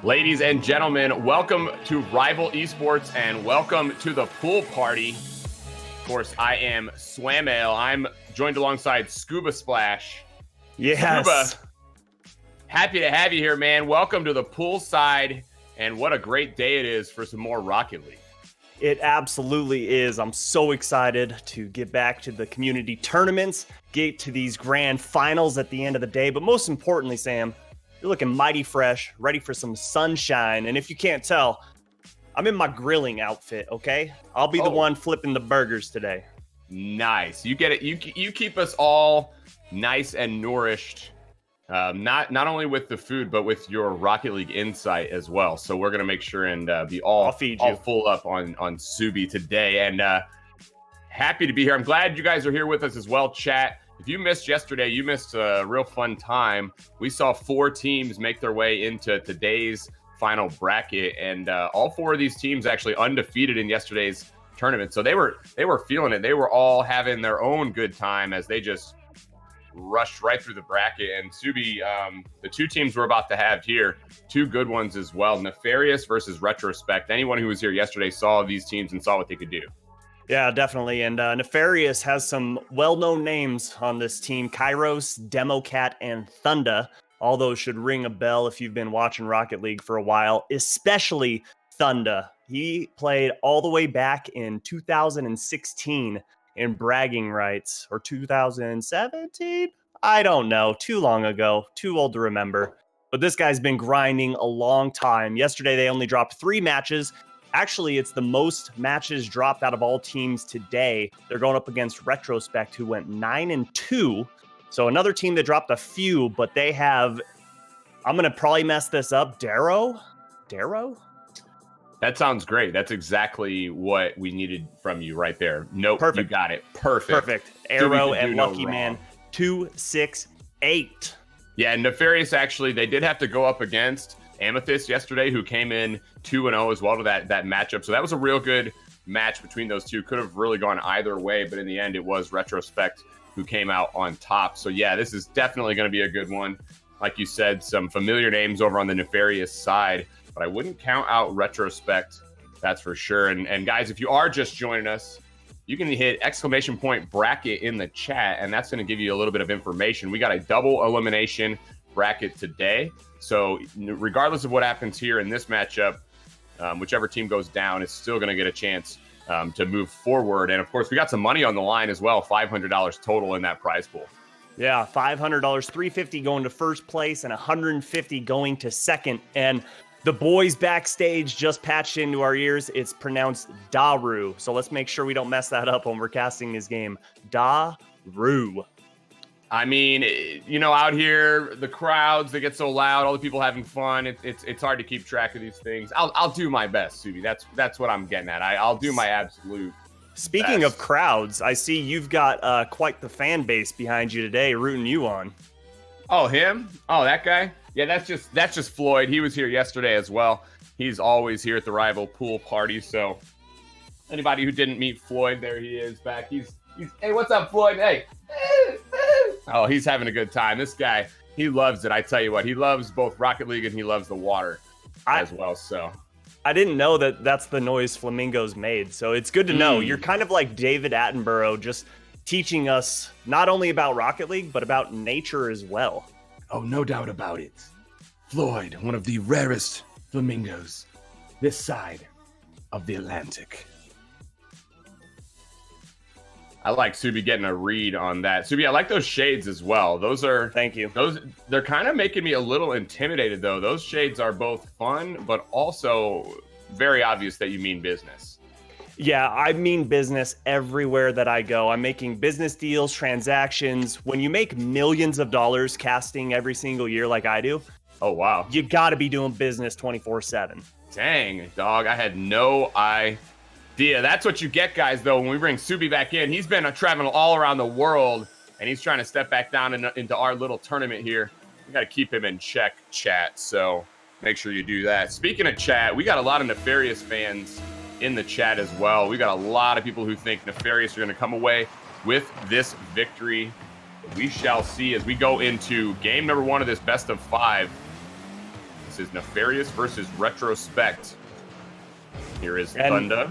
Ladies and gentlemen, welcome to Rival Esports and welcome to the pool party. Of course, I am Swamale. I'm joined alongside Scuba Splash. Yes. Scuba, happy to have you here, man. Welcome to the poolside, and what a great day it is for some more Rocket League. It absolutely is. I'm so excited to get back to the community tournaments, get to these grand finals at the end of the day, but most importantly, Sam, you're looking mighty fresh, ready for some sunshine. And if you can't tell, I'm in my grilling outfit, okay? I'll be the one flipping the burgers today. Nice. You get it. You keep us all nice and nourished, not only with the food, but with your Rocket League insight as well. So we're going to make sure and be all full up on Subi today. And happy to be here. I'm glad you guys are here with us as well, chat. If you missed yesterday, you missed a real fun time. We saw 4 teams make their way into today's final bracket, and all 4 of these teams actually undefeated in yesterday's tournament. So they were feeling it. They were all having their own good time as they just rushed right through the bracket. And Subi, the 2 teams we're about to have here, 2 good ones as well. Nefarious versus Retrospect. Anyone who was here yesterday saw these teams and saw what they could do. Yeah, definitely. And Nefarious has some well-known names on this team. Kairos, Democat, and Thunda. All those should ring a bell if you've been watching Rocket League for a while, especially Thunda. He played all the way back in 2016 in bragging rights, or 2017? I don't know. Too long ago. Too old to remember. But this guy's been grinding a long time. Yesterday, they only dropped 3 matches. Actually, it's the most matches dropped out of all teams today. They're going up against Retrospect, who went 9-2. So another team that dropped a few, but they have, I'm going to probably mess this up, Darrow? That sounds great. That's exactly what we needed from you right there. Nope, perfect. You got it. Perfect. Arrow and Lucky Man, 2-6-8. Yeah, and Nefarious, actually, they did have to go up against Amethyst yesterday, who came in 2-0 as well to that matchup. So that was a real good match between those two. Could have really gone either way, but in the end, it was Retrospect who came out on top. So yeah, this is definitely going to be a good one. Like you said, some familiar names over on the Nefarious side, but I wouldn't count out Retrospect, that's for sure. And guys, if you are just joining us, you can hit !bracket in the chat, and that's going to give you a little bit of information. We got a double elimination bracket today. So regardless of what happens here in this matchup, whichever team goes down is still going to get a chance to move forward. And of course, we got some money on the line as well, $500 total in that prize pool. Yeah, $500, $350 going to first place and $150 going to second. And the boys backstage just patched into our ears. It's pronounced Daru. So let's make sure we don't mess that up when we're casting his game. Daru. I mean, you know, out here, the crowds, they get so loud, all the people having fun. It's hard to keep track of these things. I'll do my best, Subi. That's what I'm getting at. I'll do my absolute Speaking best. Of crowds, I see you've got quite the fan base behind you today, rooting you on. Oh, him? Oh, that guy? Yeah, that's just Floyd. He was here yesterday as well. He's always here at the Rival pool party. So anybody who didn't meet Floyd, there he is back. He's hey, what's up, Floyd? Hey. Oh, he's having a good time. This guy, he loves it. I tell you what, he loves both Rocket League and he loves the water as well. So I didn't know that that's the noise flamingos made. So it's good to know. You're kind of like David Attenborough, just teaching us not only about Rocket League, but about nature as well. Oh, no doubt about it. Floyd, one of the rarest flamingos this side of the Atlantic. I like Subi getting a read on that. Subi, I like those shades as well. Those are... Thank you. They're kind of making me a little intimidated, though. Those shades are both fun, but also very obvious that you mean business. Yeah, I mean business everywhere that I go. I'm making business deals, transactions. When you make millions of dollars casting every single year like I do, oh, wow, you got to be doing business 24/7. Dang, dog. I had no idea. That's what you get, guys, though, when we bring Subi back in. He's been traveling all around the world, and he's trying to step back down into our little tournament here. We got to keep him in check, chat, so make sure you do that. Speaking of chat, we got a lot of Nefarious fans in the chat as well. We got a lot of people who think Nefarious are going to come away with this victory. We shall see as we go into game number 1 of this best of 5. This is Nefarious versus Retrospect. Here is Thunda.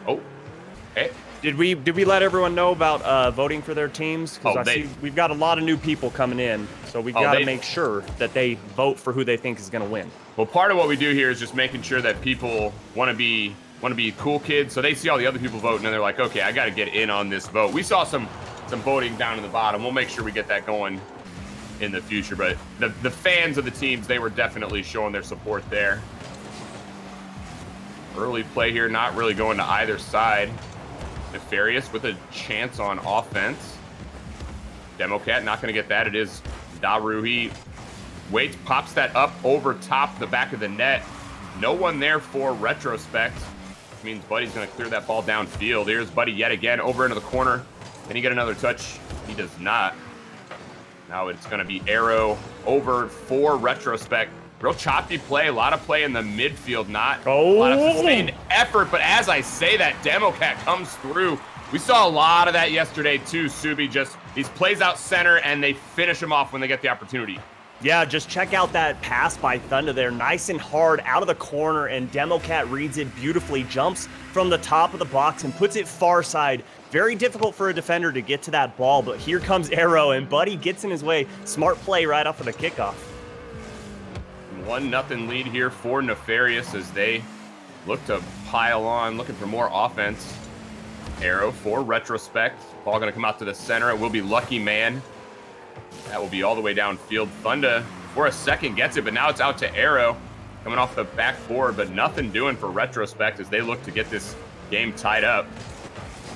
Oh, hey. Did we let everyone know about voting for their teams? Because see we've got a lot of new people coming in, so we've got to make sure that they vote for who they think is going to win. Well, part of what we do here is just making sure that people want to be cool kids, so they see all the other people voting and they're like, okay, I got to get in on this vote. We saw some voting down in the bottom. We'll make sure we get that going in the future, but the fans of the teams, they were definitely showing their support there. Early play here, not really going to either side. Nefarious with a chance on offense. Democat not going to get that. It is Daru. He waits, pops that up over top the back of the net. No one there for Retrospect. Which means Buddy's going to clear that ball downfield. Here's Buddy yet again over into the corner. Can he get another touch? He does not. Now it's going to be Arrow over for Retrospect. Real choppy play, a lot of play in the midfield, not a lot of sustained effort, but as I say that, Democat comes through. We saw a lot of that yesterday too, Subi, just these plays out center and they finish them off when they get the opportunity. Yeah, just check out that pass by Thunda there, nice and hard out of the corner, and Democat reads it beautifully, jumps from the top of the box and puts it far side. Very difficult for a defender to get to that ball, but here comes Arrow, and Buddy gets in his way. Smart play right off of the kickoff. 1-0 lead here for Nefarious as they look to pile on, looking for more offense. Arrow for Retrospect. Ball going to come out to the center. It will be Lucky Man. That will be all the way downfield. Thunda for a second gets it, but now it's out to Arrow. Coming off the backboard, but nothing doing for Retrospect as they look to get this game tied up.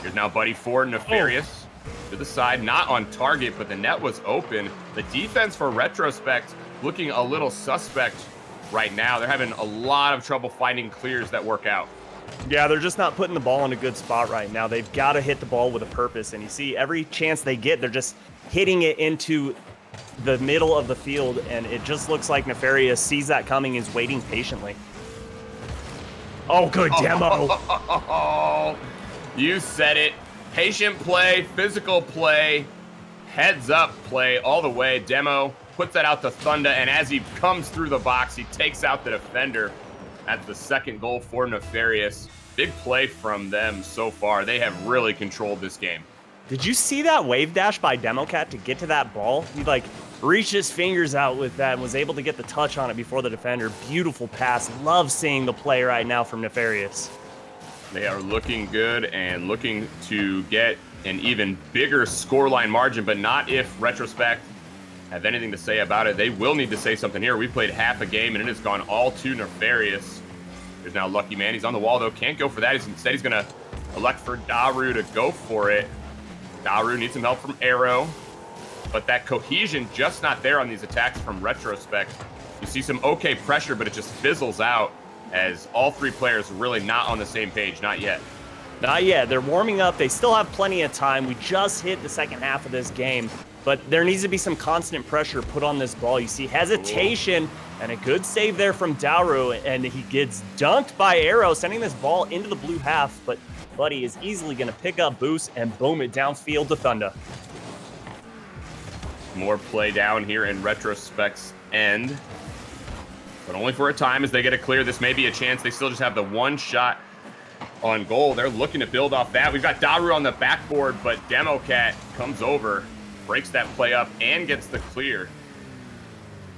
Here's now Buddy for Nefarious. To the side, not on target, but the net was open. The defense for Retrospect looking a little suspect right now. They're having a lot of trouble finding clears that work out. Yeah, they're just not putting the ball in a good spot right now. They've got to hit the ball with a purpose, and you see every chance they get, they're just hitting it into the middle of the field, and it just looks like Nefarious sees that coming, is waiting patiently. Oh, good demo. You said it. Patient play, physical play, heads up play all the way. Demo puts that out to Thunda, and as he comes through the box, he takes out the defender. That's the second goal for Nefarious. Big play from them so far. They have really controlled this game. Did you see that wave dash by Democat to get to that ball? He reached his fingers out with that and was able to get the touch on it before the defender. Beautiful pass. Love seeing the play right now from Nefarious. They are looking good and looking to get an even bigger scoreline margin, but not if Retrospect have anything to say about it. They will need to say something here. We played half a game and it has gone all to Nefarious. There's now Lucky Man. He's on the wall though. Can't go for that. Instead, he's going to elect for Daru to go for it. Daru needs some help from Arrow, but that cohesion just not there on these attacks from Retrospect. You see some okay pressure, but it just fizzles out as all three players are really not on the same page. Not yet. Not yet. They're warming up. They still have plenty of time. We just hit the second half of this game, but there needs to be some constant pressure put on this ball. You see hesitation and a good save there from Daru, and he gets dunked by Arrow, sending this ball into the blue half, but Buddy is easily going to pick up boost and boom it downfield to Thunda. More play down here in Retrospect's end, but only for a time as they get a clear. This may be a chance. They still just have the one shot on goal. They're looking to build off that. We've got Daru on the backboard, but Democat comes over, breaks that play up, and gets the clear.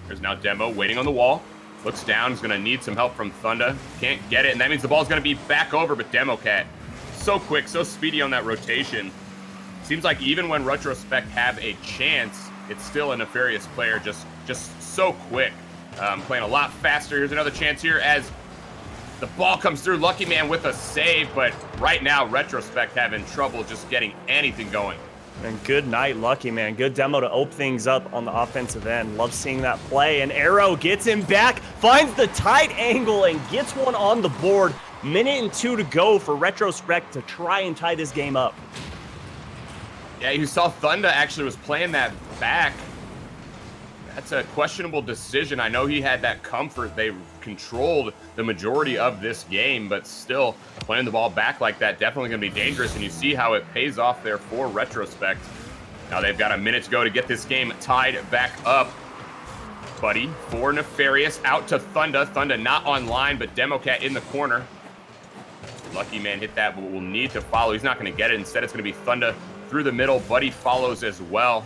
There's now Demo waiting on the wall. Looks down. He's going to need some help from Thunda. Can't get it, and that means the ball's going to be back over, but Democat, so quick, so speedy on that rotation. Seems like even when Retrospect have a chance, it's still a Nefarious player, just so quick. Playing a lot faster. Here's another chance here as the ball comes through. Lucky Man with a save, but right now Retrospect having trouble just getting anything going. And good night, Lucky Man. Good demo to open things up on the offensive end. Love seeing that play. And Arrow gets him back, finds the tight angle, and gets one on the board. Minute and 2 to go for Retrospect to try and tie this game up. Yeah, you saw Thunda actually was playing that back. That's a questionable decision. I know he had that comfort. They controlled the majority of this game, but still playing the ball back like that, definitely going to be dangerous, and you see how it pays off there for Retrospect. Now they've got a minute to go to get this game tied back up. Buddy for Nefarious, out to Thunda. Thunda not online, but Democat in the corner. Lucky Man hit that, but will need to follow. He's not going to get it. Instead, it's going to be Thunda through the middle. Buddy follows as well.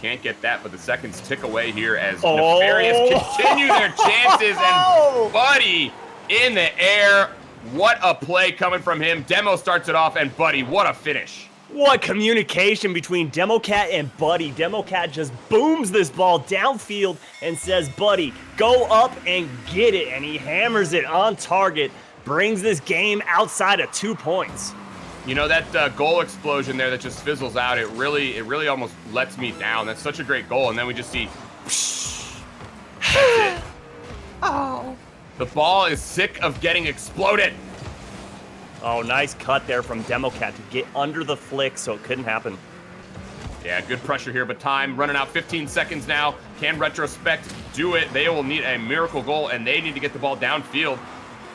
Can't get that, but the seconds tick away here as Nefarious continue their chances, and Buddy in the air. What a play coming from him. Demo starts it off, and Buddy, what a finish. What communication between Democat and Buddy. Democat just booms this ball downfield and says, Buddy, go up and get it. And he hammers it on target, brings this game outside of 2 points. You know, that goal explosion there that just fizzles out, it really almost lets me down. That's such a great goal. And then we just see, that's it. Oh. The ball is sick of getting exploded. Oh, nice cut there from Democat to get under the flick so it couldn't happen. Yeah, good pressure here, but time running out 15 seconds now. Can Retrospect do it? They will need a miracle goal, and they need to get the ball downfield.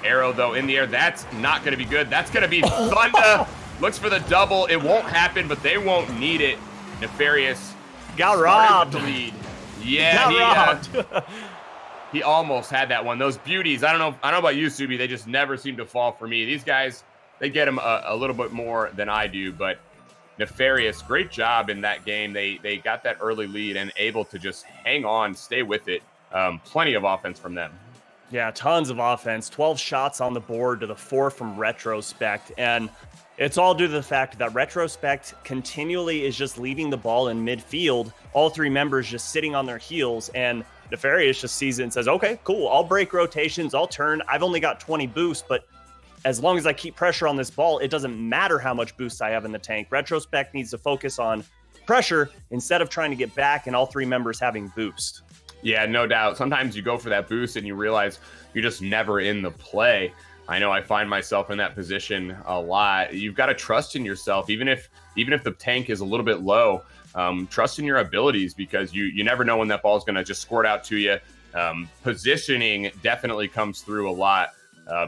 Arrow, though, in the air. That's not going to be good. That's going to be Thunda. Looks for the double. It won't happen, but they won't need it. Nefarious got robbed. The lead. Yeah, he almost had that one. Those beauties. I don't know about you, Subi. They just never seem to fall for me. These guys, they get them a little bit more than I do, but Nefarious, great job in that game. They got that early lead and able to just hang on, stay with it. Plenty of offense from them. Yeah, tons of offense. 12 shots on the board to the 4 from Retrospect. And it's all due to the fact that Retrospect continually is just leaving the ball in midfield. All 3 members just sitting on their heels. And Nefarious just sees it and says, okay, cool. I'll break rotations. I'll turn. I've only got 20 boosts, but as long as I keep pressure on this ball, it doesn't matter how much boost I have in the tank. Retrospect needs to focus on pressure instead of trying to get back and all 3 members having boost. Yeah, no doubt. Sometimes you go for that boost and you realize you're just never in the play. I know I find myself in that position a lot. You've got to trust in yourself, even if the tank is a little bit low. Trust in your abilities, because you never know when that ball is going to just squirt out to you. Positioning definitely comes through a lot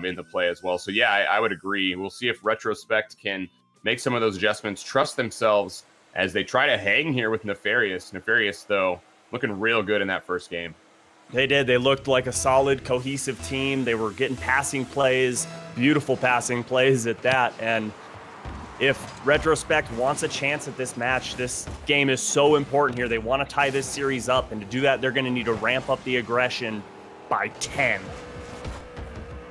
in the play as well. So yeah, I would agree. We'll see if Retrospect can make some of those adjustments, trust themselves as they try to hang here with Nefarious. Nefarious, though, looking real good in that first game. They did. They looked like a solid, cohesive team. They were getting passing plays, beautiful passing plays at that. And if Retrospect wants a chance at this match, this game is so important here. They want to tie this series up, and to do that, they're going to need to ramp up the aggression by 10.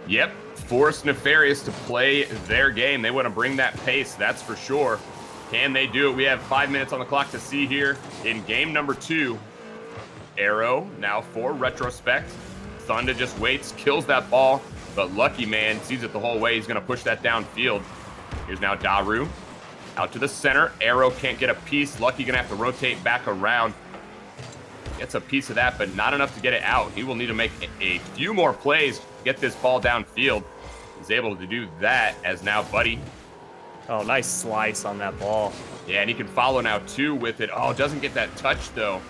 Yep, force Nefarious to play their game. They want to bring that pace, that's for sure. Can they do it? We have 5 minutes on the clock to see here in game number 2. Arrow now for Retrospect. Thunda just waits, kills that ball, but Lucky Man sees it the whole way. He's going to push that downfield. Here's now Daru out to the center. Arrow can't get a piece. Lucky going to have to rotate back around. Gets a piece of that, but not enough to get it out. He will need to make a few more plays to get this ball downfield. He's able to do that as now Buddy. Oh, nice slice on that ball. Yeah, and he can follow now too with it. Oh, doesn't get that touch though.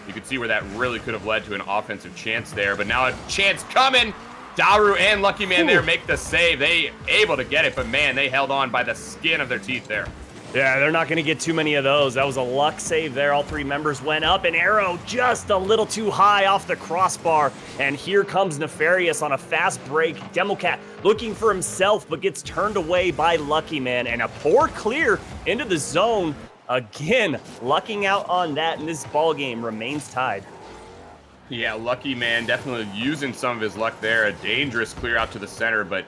You could see where that really could have led to an offensive chance there, but now a chance coming. Daru and Lucky Man there make the save. They able to get it, but man, they held on by the skin of their teeth there. Yeah, they're not going to get too many of those. That was a luck save there. All 3 members went up, and Arrow just a little too high off the crossbar. And here comes Nefarious on a fast break. Democat looking for himself, but gets turned away by Lucky Man. And a poor clear into the zone. Again, lucking out on that, and this ball game remains tied. Yeah, Lucky Man definitely using some of his luck there. A dangerous clear out to the center, but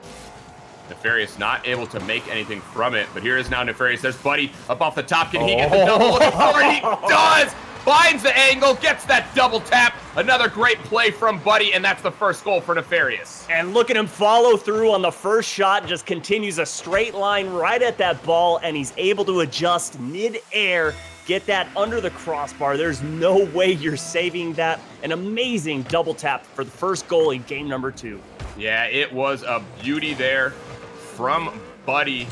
Nefarious not able to make anything from it. But here is now Nefarious. There's Buddy up off the top. Can he get the double? Looking for it. He does! Finds the angle, gets that double tap. Another great play from Buddy, and that's the first goal for Nefarious. And look at him follow through on the first shot. Just continues a straight line right at that ball, and he's able to adjust mid-air, get that under the crossbar. There's no way you're saving that. An amazing double tap for the first goal in game number 2. Yeah, it was a beauty there from Buddy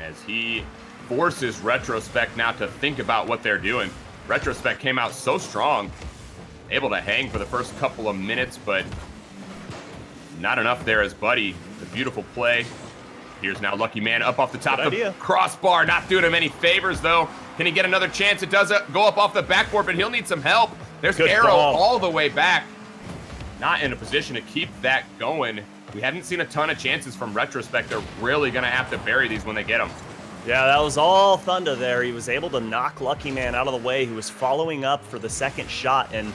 as he forces Retrospect now to think about what they're doing. Retrospect came out so strong, able to hang for the first couple of minutes, but not enough there as Buddy. The beautiful play. Here's now Lucky Man up off the top of the crossbar. Not doing him any favors, though. Can he get another chance? It does go up off the backboard, but he'll need some help. There's Good Arrow ball. all the way back. Not in a position to keep that going. We haven't seen a ton of chances from Retrospect. They're really going to have to bury these when they get them. Yeah, that was all Thunder there. He was able to knock Lucky Man out of the way. He was following up for the second shot and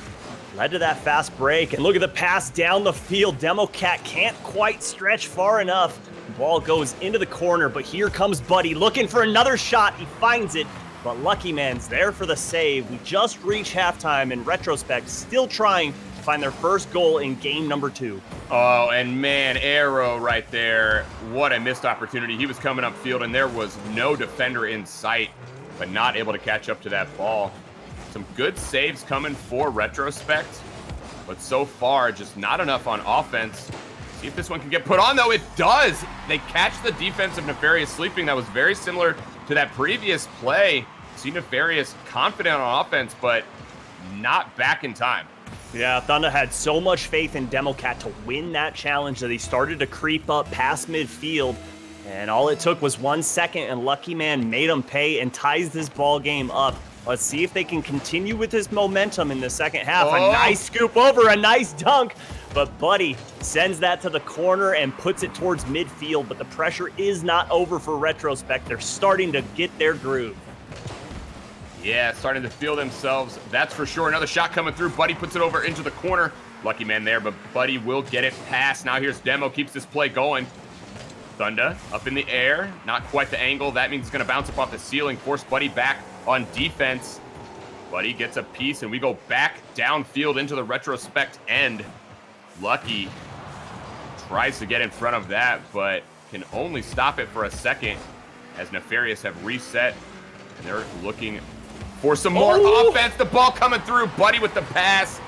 led to that fast break. And look at the pass down the field. Democat can't quite stretch far enough. The ball goes into the corner, but here comes Buddy looking for another shot. He finds it, but Lucky Man's there for the save. We just reached halftime, and Retrospect still trying to find their first goal in game number 2. Oh, and man, Arrow right there. What a missed opportunity. He was coming upfield, and there was no defender in sight, but not able to catch up to that ball. Some good saves coming for Retrospect, but so far, just not enough on offense. See if this one can get put on, though. It does. They catch the defense of Nefarious sleeping. That was very similar to that previous play. See Nefarious confident on offense, but not back in time. Yeah, Thunder had so much faith in Democat to win that challenge that he started to creep up past midfield. And all it took was 1 second, and Lucky Man made him pay and ties this ball game up. Let's see if they can continue with this momentum in the second half. Oh. A nice scoop over, a nice dunk. But Buddy sends that to the corner and puts it towards midfield. But the pressure is not over for Retrospect. They're starting to get their groove. Yeah, starting to feel themselves. That's for sure. Another shot coming through. Buddy puts it over into the corner. Lucky Man there, but Buddy will get it past. Now here's Demo, keeps this play going. Thunder up in the air. Not quite the angle. That means it's going to bounce up off the ceiling. Force Buddy back on defense. Buddy gets a piece, and we go back downfield into the Retrospect end. Lucky tries to get in front of that, but can only stop it for a second as Nefarious have reset, and they're looking for some more offense. The ball coming through. Buddy with the pass.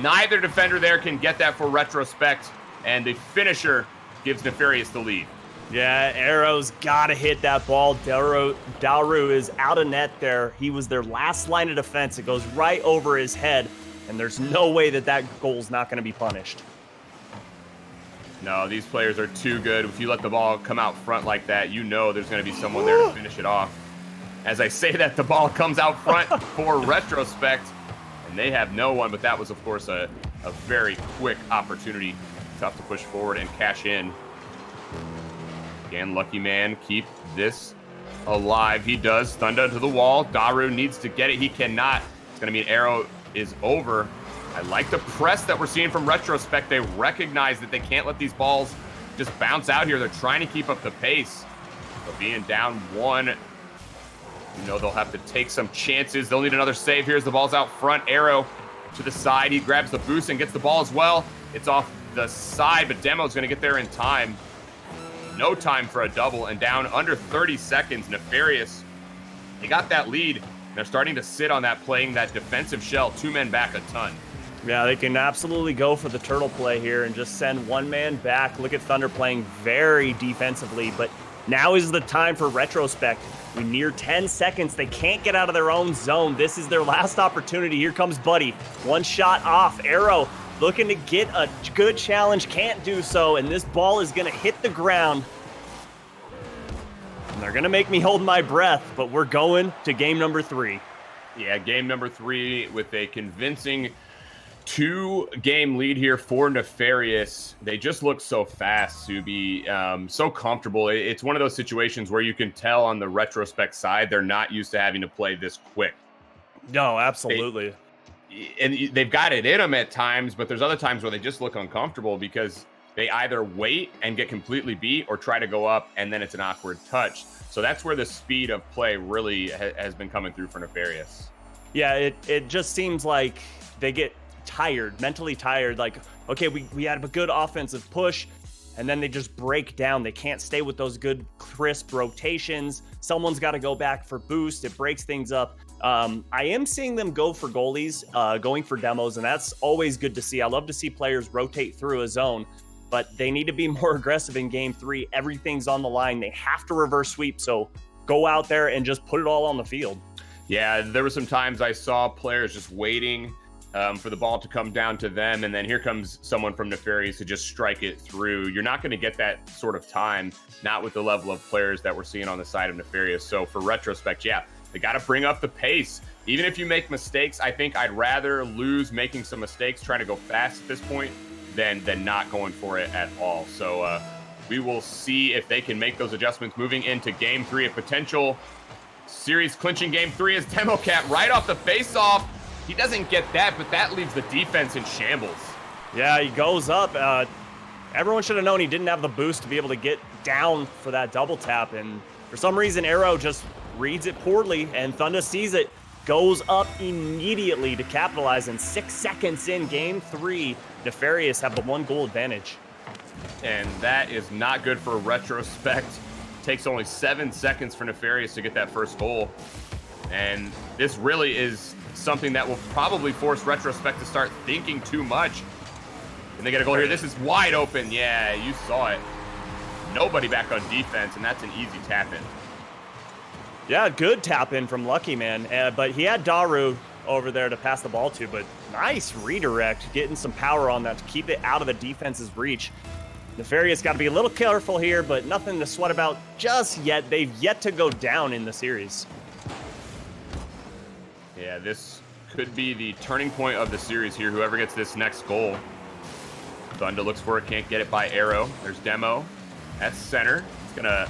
Neither defender there can get that for Retrospect, and the finisher gives Nefarious the lead. Yeah, Arrow's got to hit that ball. Daru is out of net there. He was their last line of defense. It goes right over his head, and there's no way that that goal's not going to be punished. No, these players are too good. If you let the ball come out front like that, you know there's going to be someone there to finish it off. As I say that, the ball comes out front for Retrospect, and they have no one, but that was, of course, a very quick opportunity. Tough to push forward and cash in. Again, Lucky Man, keep this alive. He does. Thunder to the wall. Daru needs to get it. He cannot. It's going to mean Arrow is over. I like the press that we're seeing from Retrospect. They recognize that they can't let these balls just bounce out here. They're trying to keep up the pace. But being down one, you know they'll have to take some chances. They'll need another save. Here's the ball's out front. Arrow to the side. He grabs the boost and gets the ball as well. It's off the side, but Demo's going to get there in time. No time for a double, and down under 30 seconds. Nefarious, they got that lead. They're starting to sit on that, playing that defensive shell. 2 men back a ton. Yeah, they can absolutely go for the turtle play here and just send one man back. Look at Thunder playing very defensively, but now is the time for Retrospect. We near 10 seconds. They can't get out of their own zone. This is their last opportunity. Here comes Buddy. One shot off. Arrow looking to get a good challenge. Can't do so, and this ball is going to hit the ground. And they're going to make me hold my breath, but we're going to game number 3. Yeah, game number 3 with a convincing 2-game lead here for Nefarious. They just look so fast to be so comfortable. It's one of those situations where you can tell on the Retrospect side they're not used to having to play this quick. No, absolutely. And they've got it in them at times, but there's other times where they just look uncomfortable because they either wait and get completely beat or try to go up, and then it's an awkward touch. So that's where the speed of play really has been coming through for Nefarious. Yeah, it just seems like they get tired, mentally tired. Like, okay, we had a good offensive push, and then they just break down. They can't stay with those good, crisp rotations. Someone's got to go back for boost. It breaks things up. I am seeing them go for goalies, going for demos, and that's always good to see. I love to see players rotate through a zone, but they need to be more aggressive in game 3. Everything's on the line. They have to reverse sweep, so go out there and just put it all on the field. Yeah, there were some times I saw players just waiting for the ball to come down to them, and then here comes someone from Nefarious to just strike it through. You're not going to get that sort of time, not with the level of players that we're seeing on the side of Nefarious. So for Retrospect, yeah, they got to bring up the pace. Even if you make mistakes, I think I'd rather lose making some mistakes, trying to go fast at this point, than not going for it at all. So we will see if they can make those adjustments moving into game 3, a potential series clinching game 3 is Democat right off the face-off. He doesn't get that, but that leaves the defense in shambles. Yeah, he goes up. Everyone should have known he didn't have the boost to be able to get down for that double tap, and for some reason, Arrow just reads it poorly, and Thunda sees it, goes up immediately to capitalize, and 6 seconds in game 3, Nefarious have the 1-goal advantage. And that is not good for Retrospect. Takes only 7 seconds for Nefarious to get that first goal. And this really is something that will probably force Retrospect to start thinking too much. And they get a goal here. This is wide open. Yeah, you saw it. Nobody back on defense, and that's an easy tap-in. Yeah, good tap-in from Lucky Man. But he had Daru over there to pass the ball to, but nice redirect, getting some power on that to keep it out of the defense's reach. Nefarious got to be a little careful here, but nothing to sweat about just yet. They've yet to go down in the series. Yeah, this could be the turning point of the series here. Whoever gets this next goal. Thunda looks for it, can't get it by Arrow. There's Demo at center. He's going to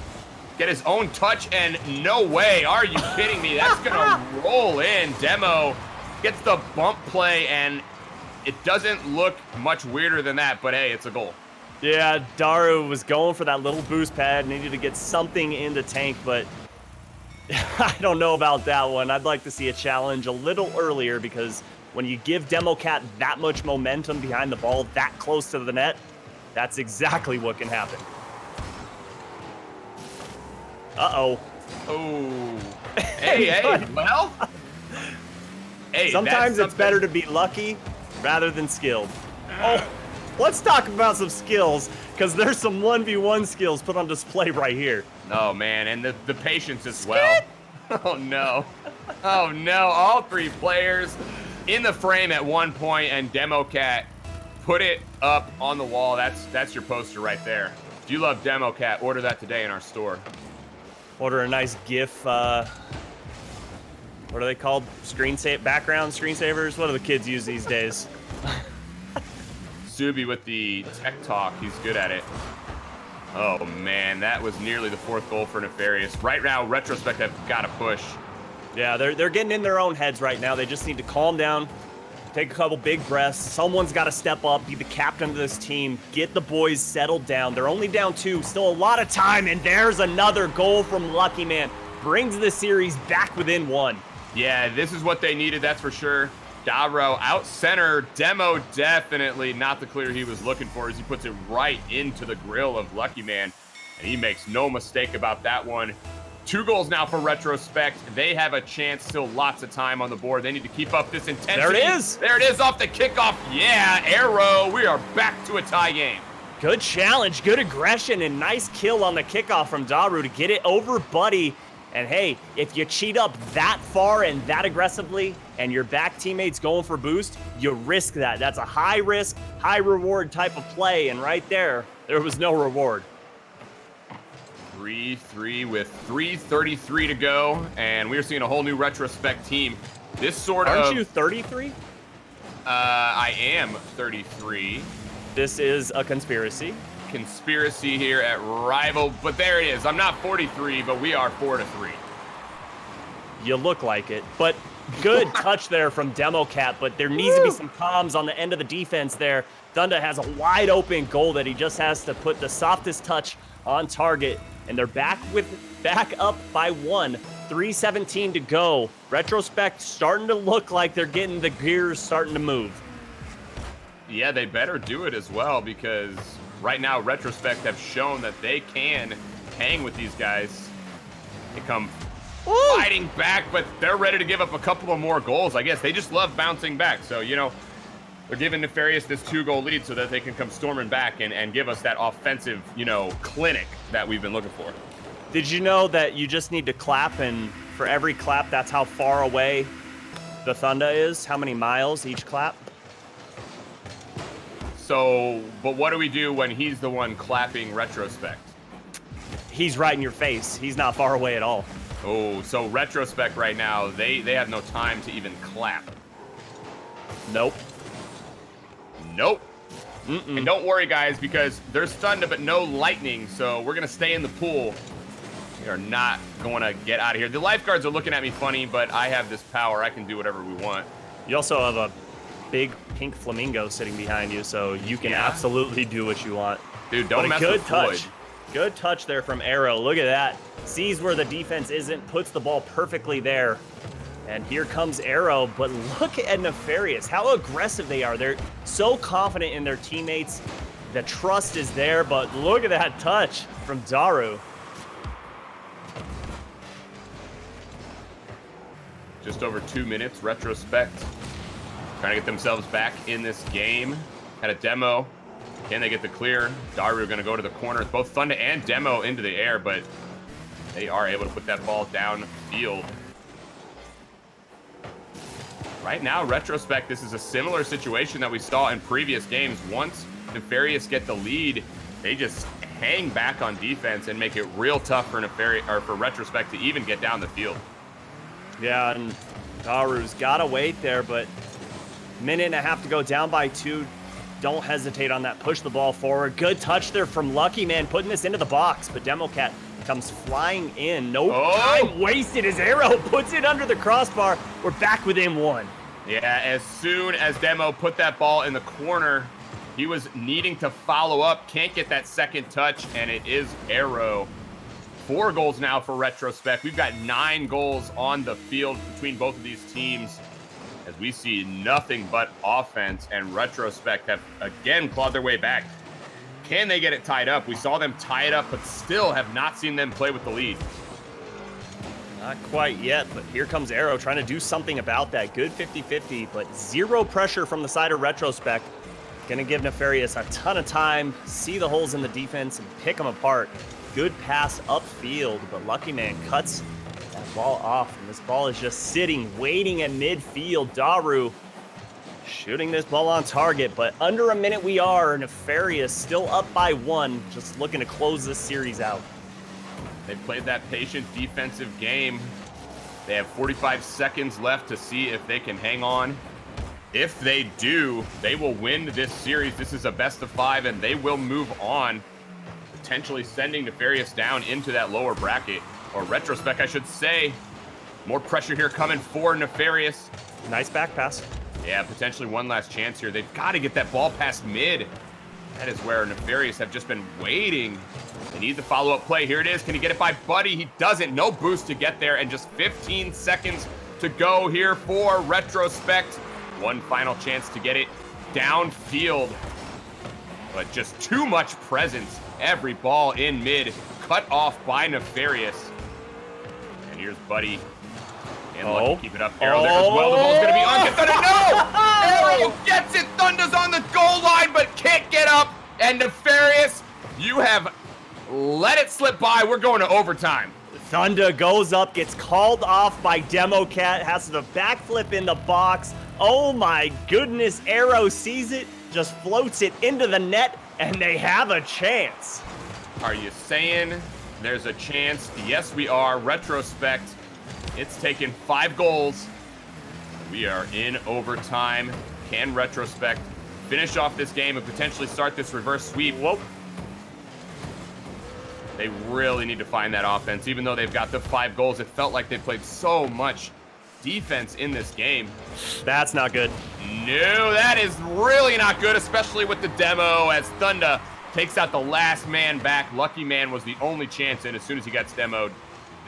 get his own touch, and no way. Are you kidding me? That's going to roll in. Demo gets the bump play, and it doesn't look much weirder than that, but hey, it's a goal. Yeah, Daru was going for that little boost pad, needed to get something in the tank, but I don't know about that one. I'd like to see a challenge a little earlier, because when you give Democat that much momentum behind the ball, that close to the net, that's exactly what can happen. Uh-oh. Oh. Hey, well. Hey, sometimes it's better to be lucky rather than skilled. Oh, let's talk about some skills, because there's some 1v1 skills put on display right here. Oh, man, and the patience as well. Oh, no. Oh, no. All 3 players in the frame at one point, and Democat put it up on the wall. That's your poster right there. If you love Democat, order that today in our store. Order a nice GIF. What are they called? Background screensavers? What do the kids use these days? Subi with the tech talk. He's good at it. Oh, man. That was nearly the 4th goal for Nefarious. Right now, Retrospect have got to push. Yeah, they're getting in their own heads right now. They just need to calm down, take a couple big breaths. Someone's got to step up, be the captain of this team, get the boys settled down. They're only down 2, still a lot of time, and there's another goal from Lucky Man. Brings the series back within 1. Yeah, this is what they needed, that's for sure. Daro out center. Demo definitely not the clear he was looking for, as he puts it right into the grill of Lucky Man. And he makes no mistake about that one. 2 goals now for Retrospect. They have a chance, still lots of time on the board. They need to keep up this intensity. There it is. There it is off the kickoff. Yeah, Arrow. We are back to a tie game. Good challenge, good aggression, and nice kill on the kickoff from Daru to get it over Buddy. And hey, if you cheat up that far and that aggressively, and your back teammates going for boost, you risk that. That's a high risk, high reward type of play, and right there was no reward. 3-3 with 3:33 to go, and we're seeing a whole new Retrospect team. This sort of... Aren't you 33? I am 33. This is a conspiracy. Conspiracy here at Rival, but there it is. I'm not 43, but we are 4-3. You look like it, but good touch there from Democat, but there needs to be some comms on the end of the defense there. Thunda has a wide open goal that he just has to put the softest touch on target, and they're back up by 1. 3:17 to go. Retrospect starting to look like they're getting the gears starting to move. Yeah, they better do it as well, because right now Retrospect have shown that they can hang with these guys. They come fighting back, but they're ready to give up a couple of more goals. I guess they just love bouncing back. So, you know, they're giving Nefarious this 2-goal lead so that they can come storming back and give us that offensive, you know, clinic that we've been looking for. Did you know that you just need to clap, and for every clap, that's how far away the Thunda is? How many miles each clap? So, but what do we do when he's the one clapping Retrospect? He's right in your face. He's not far away at all. Oh, so Retrospect right now, they have no time to even clap. Nope. Nope. And don't worry, guys, because there's thunder but no lightning, so we're going to stay in the pool. We are not going to get out of here. The lifeguards are looking at me funny, but I have this power. I can do whatever we want. You also have a big pink flamingo sitting behind you, so you can absolutely do what you want. Dude, don't mess with Floyd. Good touch there from Arrow. Look at that. Sees where the defense isn't, puts the ball perfectly there. And here comes Arrow, but look at Nefarious, how aggressive they are. They're so confident in their teammates. The trust is there, but look at that touch from Daru. Just over 2 minutes, Retrospect trying to get themselves back in this game. Had a demo. Can they get the clear? Daru going to go to the corner. Both Thunder and Demo into the air, but they are able to put that ball downfield. Right now, Retrospect, this is a similar situation that we saw in previous games. Once Nefarious get the lead, they just hang back on defense and make it real tough for for Retrospect to even get down the field. Yeah, and Daru's got to wait there, but minute and a half to go, down by 2. Don't hesitate on that. Push the ball forward. Good touch there from Lucky Man, putting this into the box, but Democat comes flying in. No time wasted as Arrow puts it under the crossbar. We're back within 1. Yeah, as soon as Demo put that ball in the corner, he was needing to follow up. Can't get that second touch, and it is Arrow. 4 goals now for Retrospect. We've got 9 goals on the field between both of these teams, as we see nothing but offense, and Retrospect have again clawed their way back. Can they get it tied up? We saw them tie it up, but still have not seen them play with the lead. Not quite yet, but here comes Arrow trying to do something about that. Good 50-50, but zero pressure from the side of Retrospect. Gonna give Nefarious a ton of time, see the holes in the defense, and pick them apart. Good pass upfield, but Lucky Man cuts that ball off, and this ball is just sitting, waiting at midfield. Daru shooting this ball on target, but under a minute we are. Nefarious still up by 1, just looking to close this series out. They played that patient defensive game. They have 45 seconds left to see if they can hang on. If they do, they will win this series. This is a best of 5, and they will move on, potentially sending Nefarious down into that lower bracket, or Retrospect, I should say. More pressure here coming for Nefarious. Nice back pass. Yeah, potentially one last chance here. They've got to get that ball past mid. That is where Nefarious have just been waiting. They need the follow-up play. Here it is. Can he get it by Buddy? He doesn't. No boost to get there, and just 15 seconds to go here for Retrospect. One final chance to get it downfield, but just too much presence. Every ball in mid, cut off by Nefarious. And here's Buddy. And Lucky keep it up. Arrow there as well. The ball's going to be on. Get Thunder. No! Arrow gets it. Thunder's on the goal line, but can't get up. And Nefarious, you have let it slip by. We're going to overtime. Thunder goes up, gets called off by Democat, has the backflip in the box. Oh my goodness, Arrow sees it, just floats it into the net, and they have a chance. Are you saying there's a chance? Yes, we are. Retrospect, it's taken 5 goals. We are in overtime. Can Retrospect finish off this game and potentially start this reverse sweep? Whoa. They really need to find that offense. Even though they've got the 5 goals, it felt like they played so much defense in this game. That's not good. No, that is really not good, especially with the demo as Thunder takes out the last man back. Lucky Man was the only chance in as soon as he got demoed.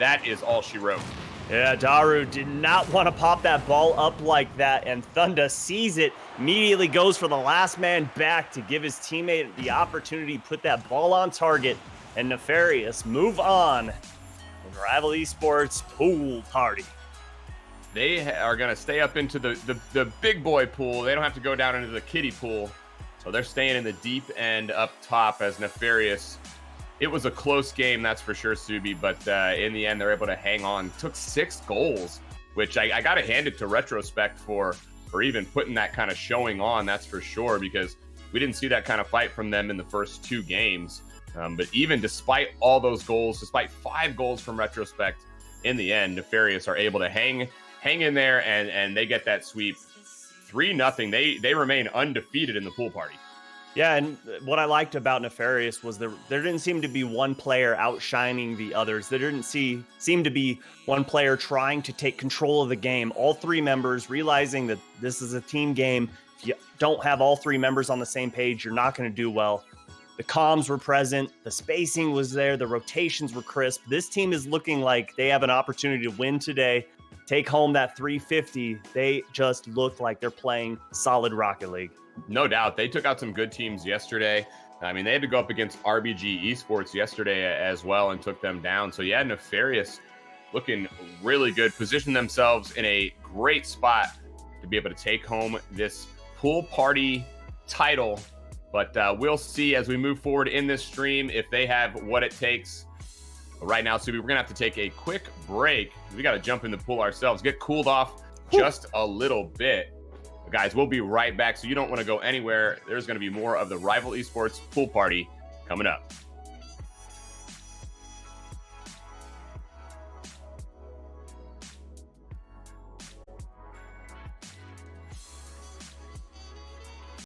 That is all she wrote. Yeah, Daru did not want to pop that ball up like that, and Thunder sees it, immediately goes for the last man back to give his teammate the opportunity to put that ball on target. And Nefarious move on with Rival Esports pool party. They are going to stay up into the big boy pool. They don't have to go down into the kiddie pool. So they're staying in the deep end up top as Nefarious. It was a close game, that's for sure, Subi. But in the end, they're able to hang on. Took 6 goals, which I got to hand it to Retrospect for even putting that kind of showing on, that's for sure. Because we didn't see that kind of fight from them in the first 2 games. But even despite all those goals, despite 5 goals from Retrospect, in the end, Nefarious are able to hang in there, and they get that sweep 3-0. They remain undefeated in the pool party. Yeah, and what I liked about Nefarious was there didn't seem to be one player outshining the others. There didn't seem to be one player trying to take control of the game. All three members realizing that this is a team game. If you don't have all three members on the same page, you're not going to do well. The comms were present. The spacing was there. The rotations were crisp. This team is looking like they have an opportunity to win today, take home that 350. They just look like they're playing solid Rocket League. No doubt. They took out some good teams yesterday. I mean, they had to go up against RBG Esports yesterday as well and took them down. So, yeah, Nefarious looking really good, positioned themselves in a great spot to be able to take home this pool party title. But we'll see as we move forward in this stream if they have what it takes. But right now, Subi, we're going to have to take a quick break. We got to jump in the pool ourselves, get cooled off just a little bit. Guys, we'll be right back, so you don't want to go anywhere. There's going to be more of the Rival Esports pool party coming up.